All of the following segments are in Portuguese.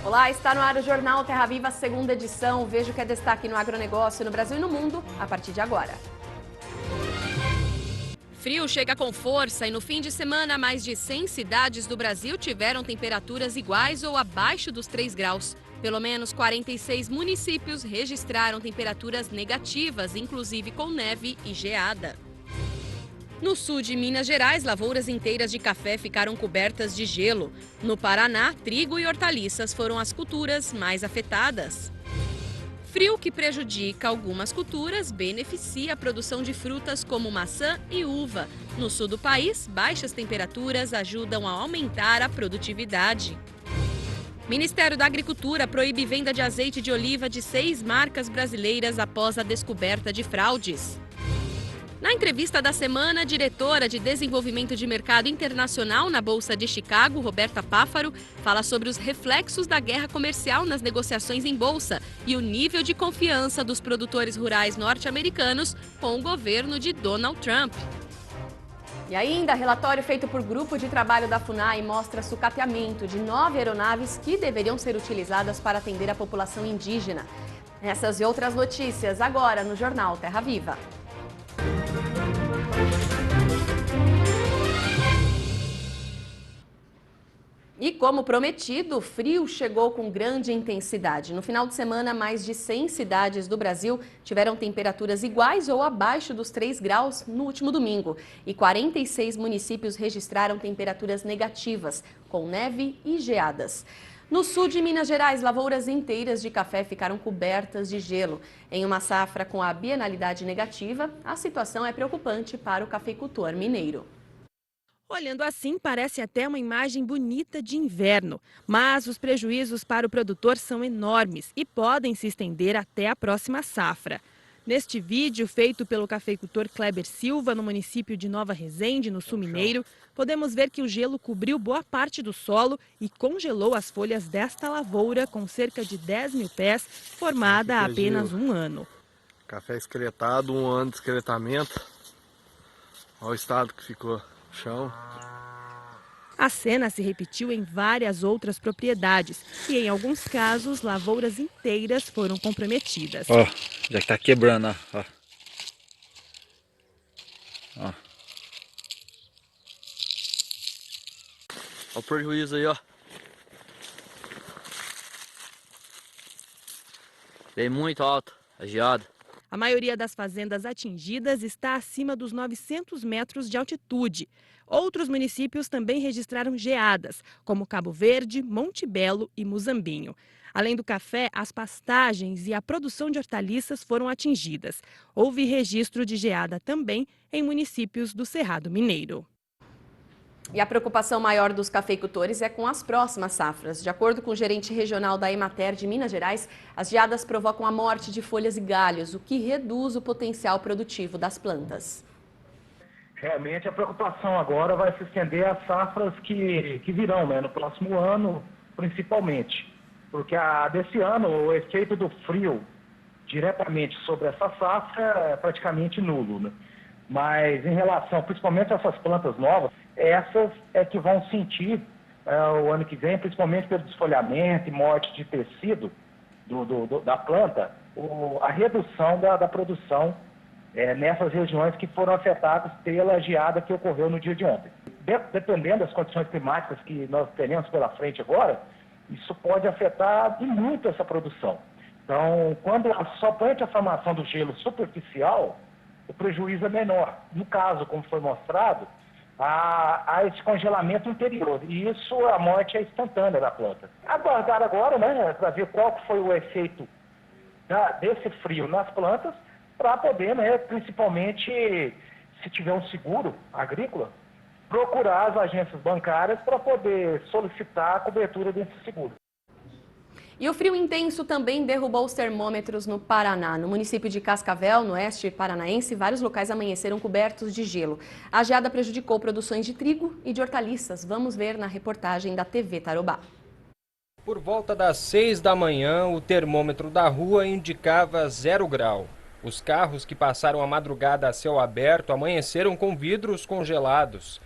Olá, está no ar o Jornal Terra Viva, segunda edição. Veja o que é destaque no agronegócio no Brasil e no mundo a partir de agora. Frio chega com força e no fim de semana, mais de 100 cidades do Brasil tiveram temperaturas iguais ou abaixo dos 3 graus. Pelo menos 46 municípios registraram temperaturas negativas, inclusive com neve e geada. No sul de Minas Gerais, lavouras inteiras de café ficaram cobertas de gelo. No Paraná, trigo e hortaliças foram as culturas mais afetadas. Frio que prejudica algumas culturas beneficia a produção de frutas como maçã e uva. No sul do país, baixas temperaturas ajudam a aumentar a produtividade. Ministério da Agricultura proíbe venda de azeite de oliva de 6 marcas brasileiras após a descoberta de fraudes. Na entrevista da semana, a diretora de Desenvolvimento de Mercado Internacional na Bolsa de Chicago, Roberta Páfaro, fala sobre os reflexos da guerra comercial nas negociações em bolsa e o nível de confiança dos produtores rurais norte-americanos com o governo de Donald Trump. E ainda, relatório feito por grupo de trabalho da FUNAI mostra sucateamento de 9 aeronaves que deveriam ser utilizadas para atender a população indígena. Essas e outras notícias agora no Jornal Terra Viva. E como prometido, o frio chegou com grande intensidade. No final de semana, mais de 100 cidades do Brasil tiveram temperaturas iguais ou abaixo dos 3 graus no último domingo. E 46 municípios registraram temperaturas negativas, com neve e geadas. No sul de Minas Gerais, lavouras inteiras de café ficaram cobertas de gelo. Em uma safra com a bienalidade negativa, a situação é preocupante para o cafeicultor mineiro. Olhando assim, parece até uma imagem bonita de inverno, mas os prejuízos para o produtor são enormes e podem se estender até a próxima safra. Neste vídeo, feito pelo cafeicultor Kleber Silva, no município de Nova Resende, no sul mineiro, podemos ver que o gelo cobriu boa parte do solo e congelou as folhas desta lavoura com cerca de 10 mil pés, formada há apenas um ano. Café esqueletado, um ano de esqueletamento. Olha o estado que ficou. Chão. A cena se repetiu em várias outras propriedades e, em alguns casos, lavouras inteiras foram comprometidas. Ó, já que tá quebrando, ó. Ó o prejuízo aí, ó. Bem muito alto, a geada. A maioria das fazendas atingidas está acima dos 900 metros de altitude. Outros municípios também registraram geadas, como Cabo Verde, Monte Belo e Muzambinho. Além do café, as pastagens e a produção de hortaliças foram atingidas. Houve registro de geada também em municípios do Cerrado Mineiro. E a preocupação maior dos cafeicultores é com as próximas safras. De acordo com o gerente regional da Emater de Minas Gerais, as geadas provocam a morte de folhas e galhos, o que reduz o potencial produtivo das plantas. Realmente a preocupação agora vai se estender às safras que virão, né, no próximo ano, principalmente. Porque desse ano o efeito do frio diretamente sobre essa safra é praticamente nulo, né? Mas em relação, principalmente a essas plantas novas, essas é que vão sentir o ano que vem, principalmente pelo desfolhamento e morte de tecido da planta, a redução da produção nessas regiões que foram afetadas pela geada que ocorreu no dia de ontem. Dependendo das condições climáticas que nós teremos pela frente agora, isso pode afetar muito essa produção. Então, quando somente a formação do gelo superficial, o prejuízo é menor. No caso, como foi mostrado, há esse congelamento interior, e isso, a morte é instantânea da planta. Aguardar agora, né, para ver qual foi o efeito desse frio nas plantas, para poder, né, principalmente, se tiver um seguro agrícola, procurar as agências bancárias para poder solicitar a cobertura desse seguro. E o frio intenso também derrubou os termômetros no Paraná. No município de Cascavel, no oeste paranaense, vários locais amanheceram cobertos de gelo. A geada prejudicou produções de trigo e de hortaliças. Vamos ver na reportagem da TV Tarobá. Por volta das 6 da manhã, o termômetro da rua indicava 0 grau. Os carros que passaram a madrugada a céu aberto amanheceram com vidros congelados.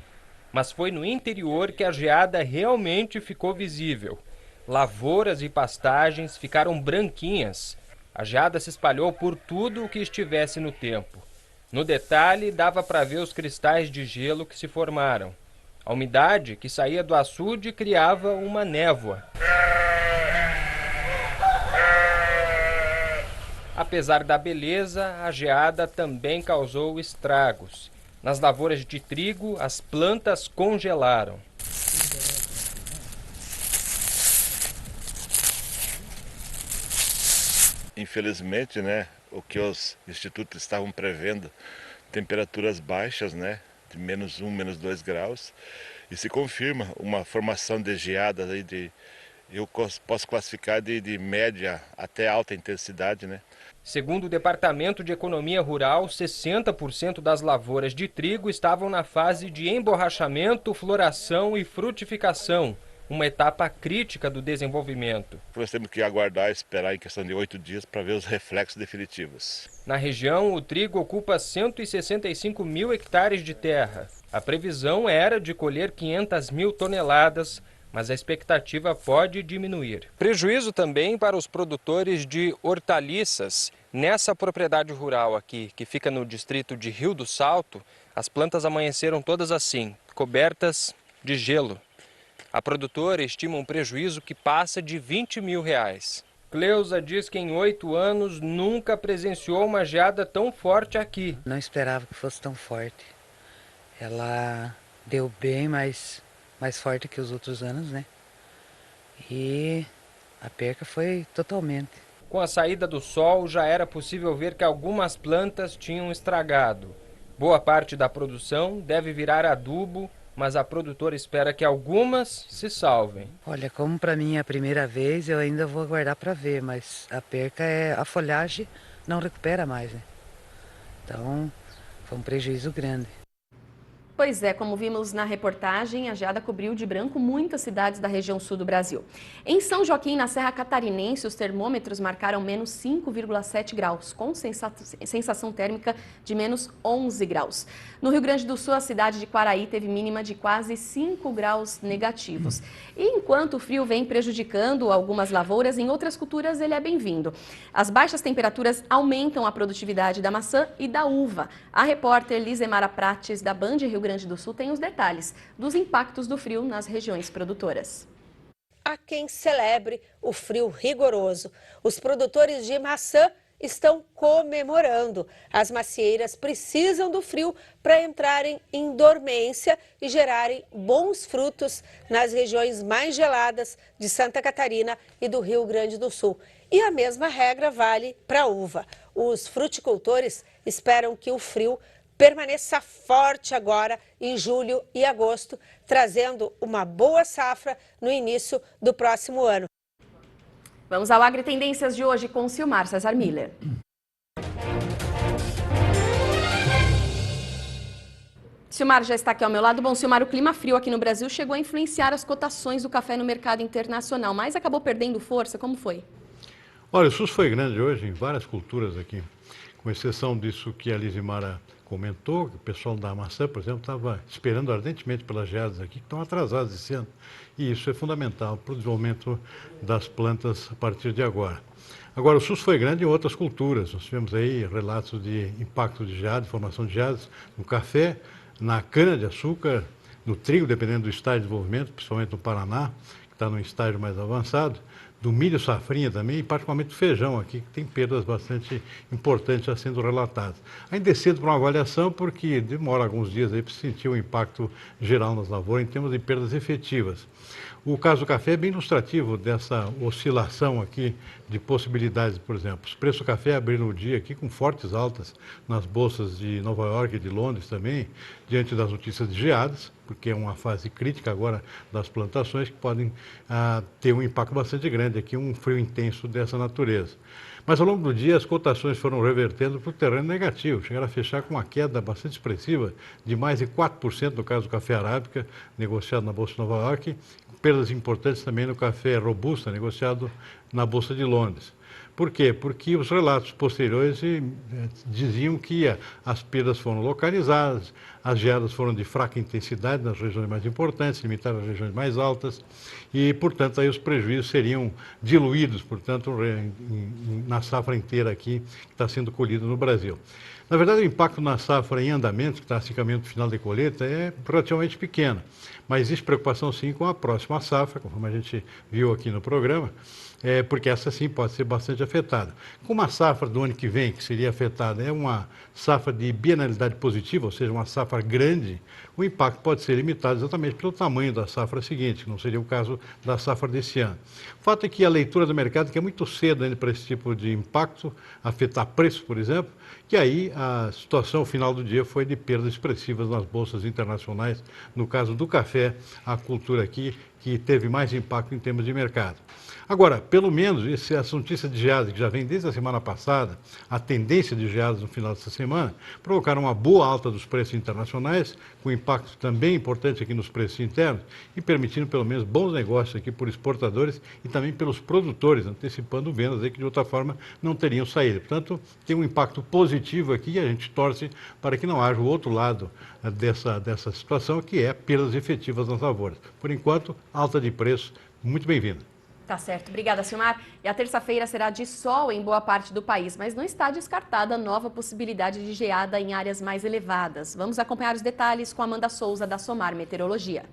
Mas foi no interior que a geada realmente ficou visível. Lavouras e pastagens ficaram branquinhas. A geada se espalhou por tudo o que estivesse no tempo. No detalhe, dava para ver os cristais de gelo que se formaram. A umidade que saía do açude criava uma névoa. Apesar da beleza, a geada também causou estragos. Nas lavouras de trigo, as plantas congelaram. Infelizmente, né, o que os institutos estavam prevendo, temperaturas baixas, né, de -1, -2 graus, e se confirma uma formação de geadas aí eu posso classificar de média até alta intensidade, né? Segundo o Departamento de Economia Rural, 60% das lavouras de trigo estavam na fase de emborrachamento, floração e frutificação, uma etapa crítica do desenvolvimento. Nós temos que aguardar e esperar em questão de 8 dias para ver os reflexos definitivos. Na região, o trigo ocupa 165 mil hectares de terra. A previsão era de colher 500 mil toneladas, mas a expectativa pode diminuir. Prejuízo também para os produtores de hortaliças. Nessa propriedade rural aqui, que fica no distrito de Rio do Salto, as plantas amanheceram todas assim, cobertas de gelo. A produtora estima um prejuízo que passa de R$20 mil. Cleusa diz que em 8 anos nunca presenciou uma geada tão forte aqui. Não esperava que fosse tão forte. Ela deu bem mais forte que os outros anos, né? E a perca foi totalmente. Com a saída do sol, já era possível ver que algumas plantas tinham estragado. Boa parte da produção deve virar adubo, mas a produtora espera que algumas se salvem. Olha, como para mim é a primeira vez, eu ainda vou aguardar para ver, mas a perca a folhagem não recupera mais, né? Então, foi um prejuízo grande. Pois é, como vimos na reportagem, a geada cobriu de branco muitas cidades da região sul do Brasil. Em São Joaquim, na Serra Catarinense, os termômetros marcaram menos 5,7 graus, com sensação térmica de menos 11 graus. No Rio Grande do Sul, a cidade de Quaraí teve mínima de quase 5 graus negativos. E enquanto o frio vem prejudicando algumas lavouras, em outras culturas ele é bem-vindo. As baixas temperaturas aumentam a produtividade da maçã e da uva. A repórter Lizemara Prates, da Band Rio Grande do Sul, tem os detalhes dos impactos do frio nas regiões produtoras. Há quem celebre o frio rigoroso. Os produtores de maçã estão comemorando. As macieiras precisam do frio para entrarem em dormência e gerarem bons frutos nas regiões mais geladas de Santa Catarina e do Rio Grande do Sul. E a mesma regra vale para a uva. Os fruticultores esperam que o frio permaneça forte agora em julho e agosto, trazendo uma boa safra no início do próximo ano. Vamos ao Agritendências de hoje com Silmar Cesar Miller. Silmar já está aqui ao meu lado. Bom, Silmar, o clima frio aqui no Brasil chegou a influenciar as cotações do café no mercado internacional, mas acabou perdendo força. Como foi? Olha, o susto foi grande hoje em várias culturas aqui, com exceção disso que a Lizimara comentou, que o pessoal da maçã, por exemplo, estava esperando ardentemente pelas geadas aqui, que estão atrasadas esse ano. E isso é fundamental para o desenvolvimento das plantas a partir de agora. Agora, o susto foi grande em outras culturas. Nós tivemos aí relatos de impacto de geadas, formação de geadas no café, na cana-de-açúcar, no trigo, dependendo do estágio de desenvolvimento, principalmente no Paraná, que está num estágio mais avançado, do milho safrinha também, e particularmente do feijão aqui, que tem perdas bastante importantes já sendo relatadas. Ainda é cedo para uma avaliação, porque demora alguns dias aí para se sentir o impacto geral nas lavouras em termos de perdas efetivas. O caso do café é bem ilustrativo dessa oscilação aqui de possibilidades, por exemplo. Os preços do café abriram o dia aqui com fortes altas nas bolsas de Nova York e de Londres também, diante das notícias de geadas, porque é uma fase crítica agora das plantações que podem ter um impacto bastante grande aqui, um frio intenso dessa natureza. Mas ao longo do dia as cotações foram revertendo para o terreno negativo, chegaram a fechar com uma queda bastante expressiva de mais de 4% no caso do café arábica, negociado na Bolsa de Nova York, perdas importantes também no café robusta, negociado na Bolsa de Londres. Por quê? Porque os relatos posteriores diziam que as perdas foram localizadas, as geadas foram de fraca intensidade nas regiões mais importantes, limitadas às regiões mais altas, e, portanto, aí os prejuízos seriam diluídos, portanto, na safra inteira aqui que está sendo colhida no Brasil. Na verdade, o impacto na safra em andamento, que está assim caminhando para o final da colheita, é relativamente pequeno. Mas existe preocupação, sim, com a próxima safra, conforme a gente viu aqui no programa, porque essa, sim, pode ser bastante afetada. Como a safra do ano que vem, que seria afetada, é uma safra de bienalidade positiva, ou seja, uma safra grande, o impacto pode ser limitado exatamente pelo tamanho da safra seguinte, que não seria o caso da safra desse ano. O fato é que a leitura do mercado, que é muito cedo ainda para esse tipo de impacto, afetar preços, por exemplo, que aí a situação final do dia foi de perdas expressivas nas bolsas internacionais, no caso do café, a cultura aqui, que teve mais impacto em termos de mercado. Agora, pelo menos, essa notícia de geadas, que já vem desde a semana passada, a tendência de geadas no final dessa semana, provocaram uma boa alta dos preços internacionais, com impacto também importante aqui nos preços internos, e permitindo pelo menos bons negócios aqui por exportadores e também pelos produtores, antecipando vendas aí que de outra forma não teriam saído. Portanto, tem um impacto positivo aqui e a gente torce para que não haja o outro lado dessa situação, que é perdas efetivas nas lavouras. Por enquanto, alta de preço, muito bem-vinda. Tá certo. Obrigada, Silmar. E a terça-feira será de sol em boa parte do país, mas não está descartada a nova possibilidade de geada em áreas mais elevadas. Vamos acompanhar os detalhes com Amanda Souza, da Somar Meteorologia.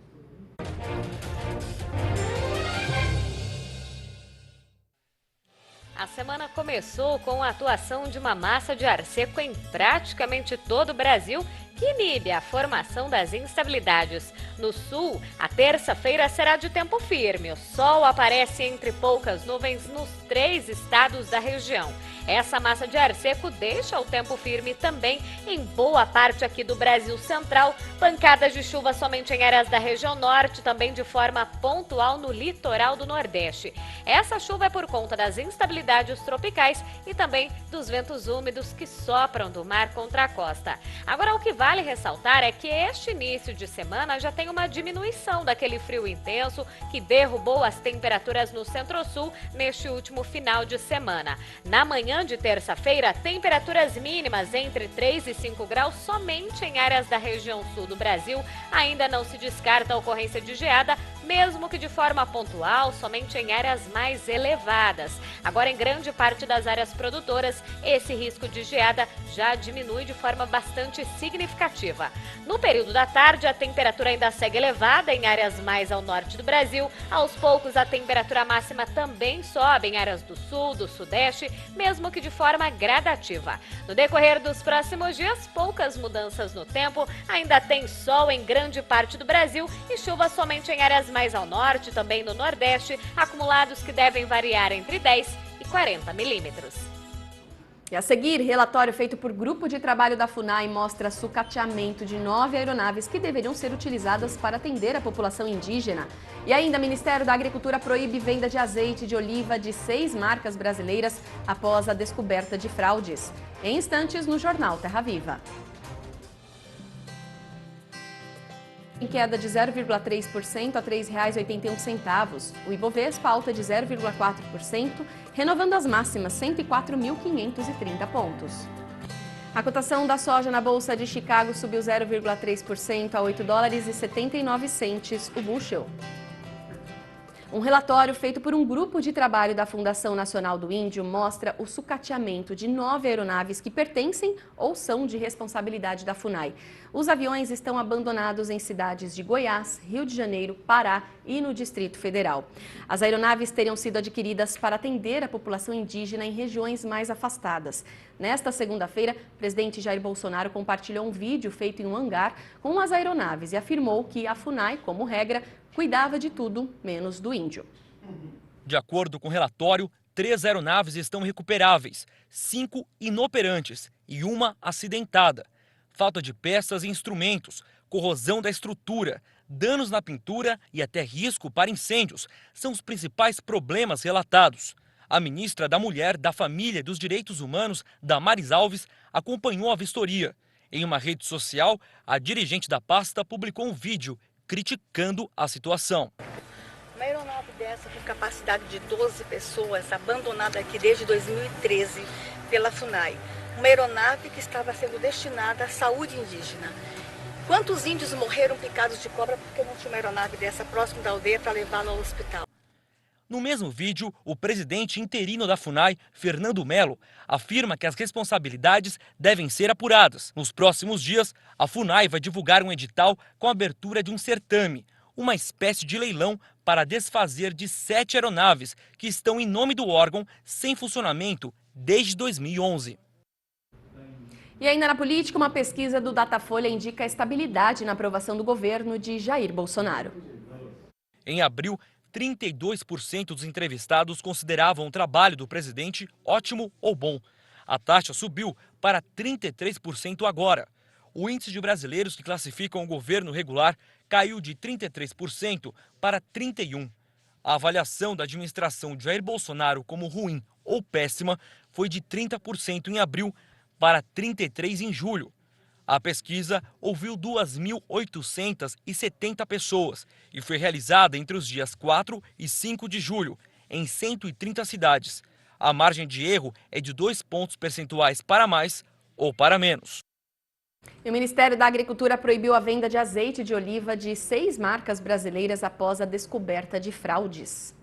A semana começou com a atuação de uma massa de ar seco em praticamente todo o Brasil, que inibe a formação das instabilidades. No sul, a terça-feira será de tempo firme. O sol aparece entre poucas nuvens nos 3 estados da região. Essa massa de ar seco deixa o tempo firme também em boa parte aqui do Brasil central. Pancadas de chuva somente em áreas da região norte, também de forma pontual no litoral do Nordeste. Essa chuva é por conta das instabilidades tropicais e também dos ventos úmidos que sopram do mar contra a costa. Agora, o que vale ressaltar é que este início de semana já tem uma diminuição daquele frio intenso que derrubou as temperaturas no centro-sul neste último final de semana. Na manhã de terça-feira, temperaturas mínimas entre 3 e 5 graus somente em áreas da região sul do Brasil. Ainda não se descarta a ocorrência de geada, mesmo que de forma pontual, somente em áreas mais elevadas. Agora, em grande parte das áreas produtoras, esse risco de geada já diminui de forma bastante significativa. No período da tarde, a temperatura ainda segue elevada em áreas mais ao norte do Brasil. Aos poucos, a temperatura máxima também sobe em áreas do sul, do sudeste, mesmo que de forma gradativa. No decorrer dos próximos dias, poucas mudanças no tempo. Ainda tem sol em grande parte do Brasil e chuva somente em áreas mais ao norte, também no nordeste, acumulados que devem variar entre 10 e 40 milímetros. E a seguir, relatório feito por grupo de trabalho da FUNAI mostra sucateamento de 9 aeronaves que deveriam ser utilizadas para atender a população indígena. E ainda, o Ministério da Agricultura proíbe venda de azeite de oliva de 6 marcas brasileiras após a descoberta de fraudes. Em instantes, no Jornal Terra Viva. Em queda de 0,3% a R$ 3,81. O Ibovespa alta de 0,4%, renovando as máximas 104.530 pontos. A cotação da soja na Bolsa de Chicago subiu 0,3% a $8,79 o bushel. Um relatório feito por um grupo de trabalho da Fundação Nacional do Índio mostra o sucateamento de 9 aeronaves que pertencem ou são de responsabilidade da FUNAI. Os aviões estão abandonados em cidades de Goiás, Rio de Janeiro, Pará e no Distrito Federal. As aeronaves teriam sido adquiridas para atender a população indígena em regiões mais afastadas. Nesta segunda-feira, o presidente Jair Bolsonaro compartilhou um vídeo feito em um hangar com as aeronaves e afirmou que a FUNAI, como regra, cuidava de tudo menos do índio. De acordo com o relatório, 3 aeronaves estão recuperáveis, 5 inoperantes e 1 acidentada. Falta de peças e instrumentos, corrosão da estrutura, danos na pintura e até risco para incêndios são os principais problemas relatados. A ministra da Mulher, da Família e dos Direitos Humanos, Damares Alves, acompanhou a vistoria. Em uma rede social, a dirigente da pasta publicou um vídeo criticando a situação. Uma aeronave dessa com capacidade de 12 pessoas, abandonada aqui desde 2013 pela FUNAI. Uma aeronave que estava sendo destinada à saúde indígena. Quantos índios morreram picados de cobra porque não tinha uma aeronave dessa próximo da aldeia para levá-la ao hospital? No mesmo vídeo, o presidente interino da FUNAI, Fernando Melo, afirma que as responsabilidades devem ser apuradas. Nos próximos dias, a FUNAI vai divulgar um edital com a abertura de um certame, uma espécie de leilão para desfazer de 7 aeronaves que estão em nome do órgão sem funcionamento desde 2011. E ainda na política, uma pesquisa do Datafolha indica estabilidade na aprovação do governo de Jair Bolsonaro. Em abril, 32% dos entrevistados consideravam o trabalho do presidente ótimo ou bom. A taxa subiu para 33% agora. O índice de brasileiros que classificam o governo regular caiu de 33% para 31%. A avaliação da administração de Jair Bolsonaro como ruim ou péssima foi de 30% em abril para 33% em julho. A pesquisa ouviu 2.870 pessoas e foi realizada entre os dias 4 e 5 de julho, em 130 cidades. A margem de erro é de 2 pontos percentuais para mais ou para menos. E o Ministério da Agricultura proibiu a venda de azeite de oliva de 6 marcas brasileiras após a descoberta de fraudes.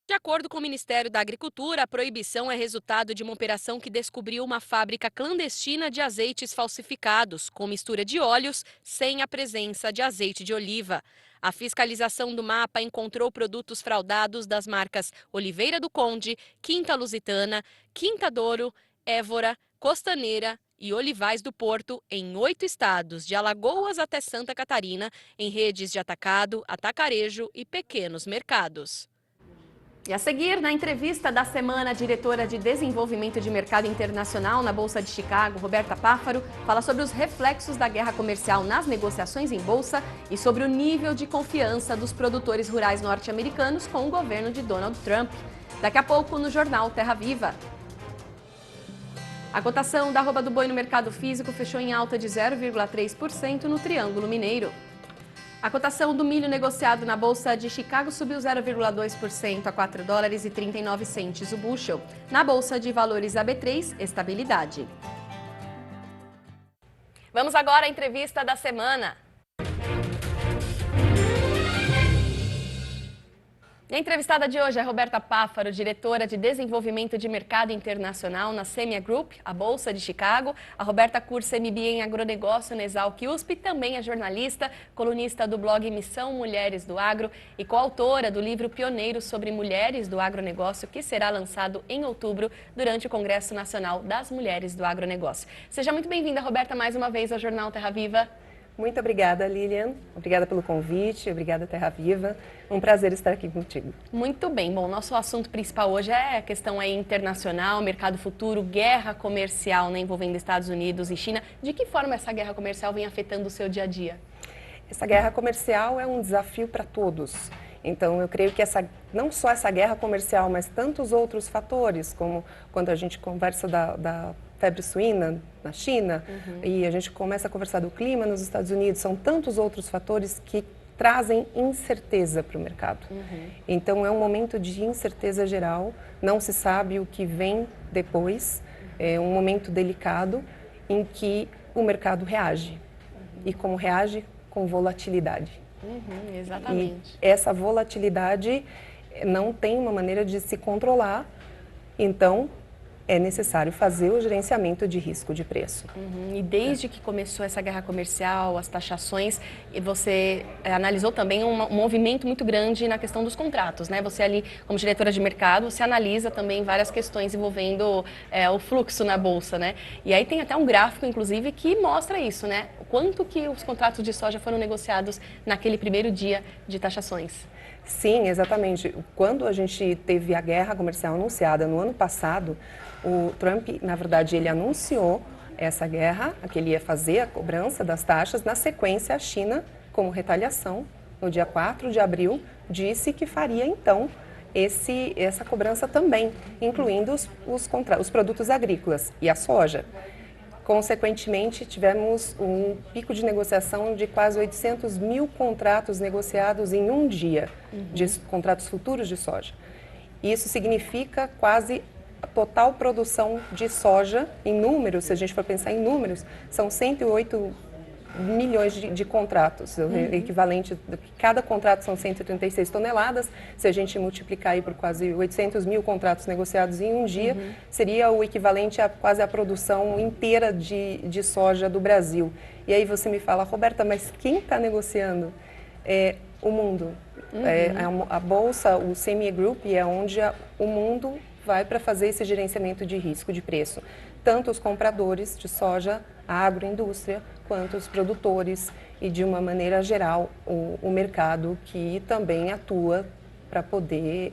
De acordo com o Ministério da Agricultura, a proibição é resultado de uma operação que descobriu uma fábrica clandestina de azeites falsificados, com mistura de óleos, sem a presença de azeite de oliva. A fiscalização do mapa encontrou produtos fraudados das marcas Oliveira do Conde, Quinta Lusitana, Quinta Douro, Évora, Costaneira e Olivais do Porto, em 8 estados, de Alagoas até Santa Catarina, em redes de atacado, atacarejo e pequenos mercados. E a seguir, na entrevista da semana, a diretora de Desenvolvimento de Mercado Internacional na Bolsa de Chicago, Roberta Páffaro, fala sobre os reflexos da guerra comercial nas negociações em bolsa e sobre o nível de confiança dos produtores rurais norte-americanos com o governo de Donald Trump. Daqui a pouco, no Jornal Terra Viva. A cotação da arroba do boi no mercado físico fechou em alta de 0,3% no Triângulo Mineiro. A cotação do milho negociado na Bolsa de Chicago subiu 0,2% a $4,39 o bushel. Na Bolsa de Valores AB3, estabilidade. Vamos agora à entrevista da semana. E a entrevistada de hoje é Roberta Páffaro, diretora de Desenvolvimento de Mercado Internacional na Semia Group, a Bolsa de Chicago. A Roberta cursa MBA em Agronegócio na Exalc USP, também é jornalista, colunista do blog Missão Mulheres do Agro e coautora do livro Pioneiros sobre Mulheres do Agronegócio, que será lançado em outubro durante o Congresso Nacional das Mulheres do Agronegócio. Seja muito bem-vinda, Roberta, mais uma vez ao Jornal Terra Viva. Muito obrigada, Lilian. Obrigada pelo convite, obrigada, Terra Viva. Um prazer estar aqui contigo. Muito bem. Bom, nosso assunto principal hoje é a questão internacional, mercado futuro, guerra comercial, envolvendo Estados Unidos e China. De que forma essa guerra comercial vem afetando o seu dia a dia? Essa guerra comercial é um desafio para todos. Então, eu creio que não só essa guerra comercial, mas tantos outros fatores, como quando a gente conversa da febre suína na China, e a gente começa a conversar do clima nos Estados Unidos, são tantos outros fatores que trazem incerteza para o mercado. Então, é um momento de incerteza geral, não se sabe o que vem depois, é um momento delicado em que o mercado reage. E como reage? Com volatilidade. Exatamente. E essa volatilidade não tem uma maneira de se controlar, então é necessário fazer o gerenciamento de risco de preço. E desde que começou essa guerra comercial, as taxações, você analisou também um movimento muito grande na questão dos contratos, né? Você ali, como diretora de mercado, você analisa também várias questões envolvendo o fluxo na bolsa, né? E aí tem até um gráfico, inclusive, que mostra isso, né? O quanto que os contratos de soja foram negociados naquele primeiro dia de taxações. Sim, exatamente. Quando a gente teve a guerra comercial anunciada no ano passado, o Trump, na verdade, ele anunciou essa guerra, que ele ia fazer a cobrança das taxas. Na sequência, a China, como retaliação, no dia 4 de abril, disse que faria, então, essa cobrança também, incluindo os produtos agrícolas e a soja. Consequentemente, tivemos um pico de negociação de quase 800 mil contratos negociados em um dia, de contratos futuros de soja. Isso significa quase a total produção de soja em números, se a gente for pensar em números, são 108 milhões de contratos, o equivalente, cada contrato são 136 toneladas, se a gente multiplicar aí por quase 800 mil contratos negociados em um dia, seria o equivalente a quase a produção inteira de soja do Brasil. E aí você me fala, Roberta, mas quem está negociando? É o mundo. A Bolsa, o CME Group, é onde o mundo vai para fazer esse gerenciamento de risco de preço. Tanto os compradores de soja, a agroindústria, quanto os produtores e, de uma maneira geral, o mercado que também atua para poder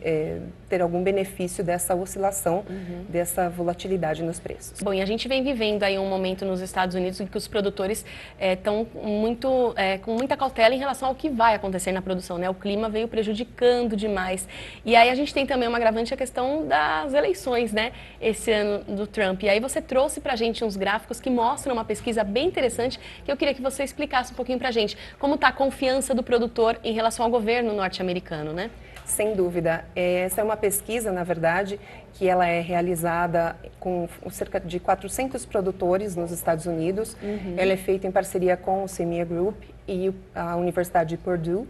ter algum benefício dessa oscilação, dessa volatilidade nos preços. Bom, e a gente vem vivendo aí um momento nos Estados Unidos em que os produtores estão com muita cautela em relação ao que vai acontecer na produção, né? O clima veio prejudicando demais. E aí a gente tem também uma agravante a questão das eleições, né? Esse ano do Trump. E aí você trouxe pra gente uns gráficos que mostram uma pesquisa bem interessante que eu queria que você explicasse um pouquinho pra gente. Como está a confiança do produtor em relação ao governo norte-americano, né? Sem dúvida. Essa é uma pesquisa, na verdade, que ela é realizada com cerca de 400 produtores nos Estados Unidos. Ela é feita em parceria com o CME Group e a Universidade de Purdue.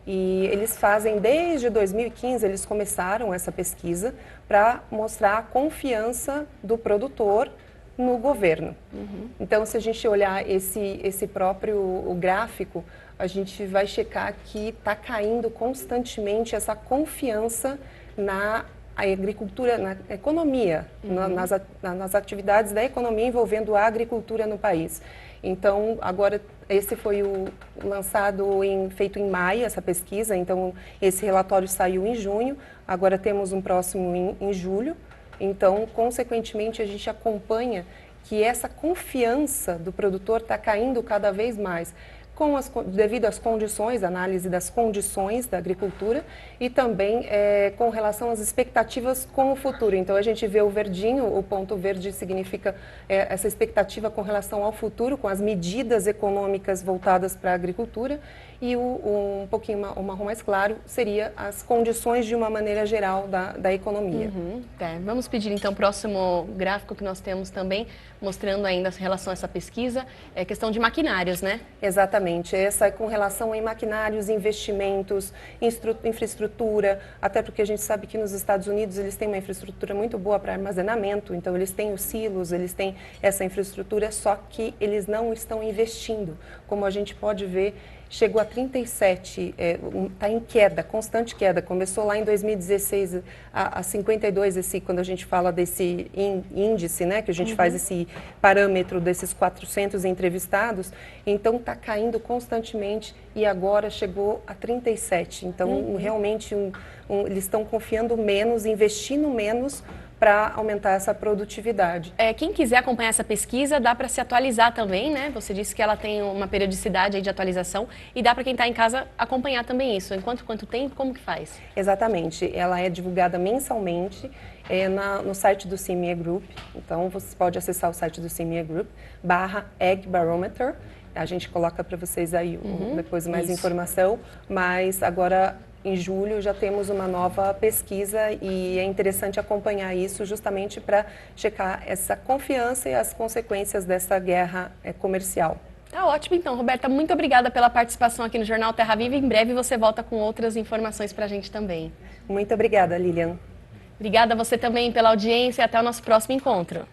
E eles fazem, desde 2015, eles começaram essa pesquisa para mostrar a confiança do produtor no governo. Então, se a gente olhar esse próprio gráfico, a gente vai checar que está caindo constantemente essa confiança na agricultura, na economia, nas atividades da economia envolvendo a agricultura no país. Então, agora, esse foi feito em maio, essa pesquisa, então esse relatório saiu em junho, agora temos um próximo em julho. Então, consequentemente, a gente acompanha que essa confiança do produtor está caindo cada vez mais, devido às condições, análise das condições da agricultura e também com relação às expectativas com o futuro. Então, a gente vê o verdinho, o ponto verde significa essa expectativa com relação ao futuro, com as medidas econômicas voltadas para a agricultura, e um pouquinho o marrom mais claro seria as condições de uma maneira geral da economia. Vamos pedir então o próximo gráfico que nós temos também, mostrando ainda em relação a essa pesquisa, questão de maquinários, né? Exatamente, essa é com relação em maquinários, investimentos, infraestrutura, até porque a gente sabe que nos Estados Unidos eles têm uma infraestrutura muito boa para armazenamento, então eles têm os silos, eles têm essa infraestrutura, só que eles não estão investindo, como a gente pode ver. Chegou a 37, está em queda, constante queda. Começou lá em 2016 a 52, quando a gente fala desse índice, né, que a gente faz esse parâmetro desses 400 entrevistados. Então, está caindo constantemente e agora chegou a 37. Então, realmente, eles estão confiando menos, investindo menos, para aumentar essa produtividade. Quem quiser acompanhar essa pesquisa, dá para se atualizar também, né? Você disse que ela tem uma periodicidade aí de atualização e dá para quem está em casa acompanhar também isso. Quanto tempo, como que faz? Exatamente, ela é divulgada mensalmente no site do CME Group. Então, você pode acessar o site do CME Group, /Ag Barometer. A gente coloca para vocês aí depois mais informação, mas agora, em julho, já temos uma nova pesquisa e é interessante acompanhar isso justamente para checar essa confiança e as consequências dessa guerra comercial. Tá ótimo, então, Roberta, muito obrigada pela participação aqui no Jornal Terra Viva. Em breve você volta com outras informações para a gente também. Muito obrigada, Lilian. Obrigada a você também pela audiência e até o nosso próximo encontro.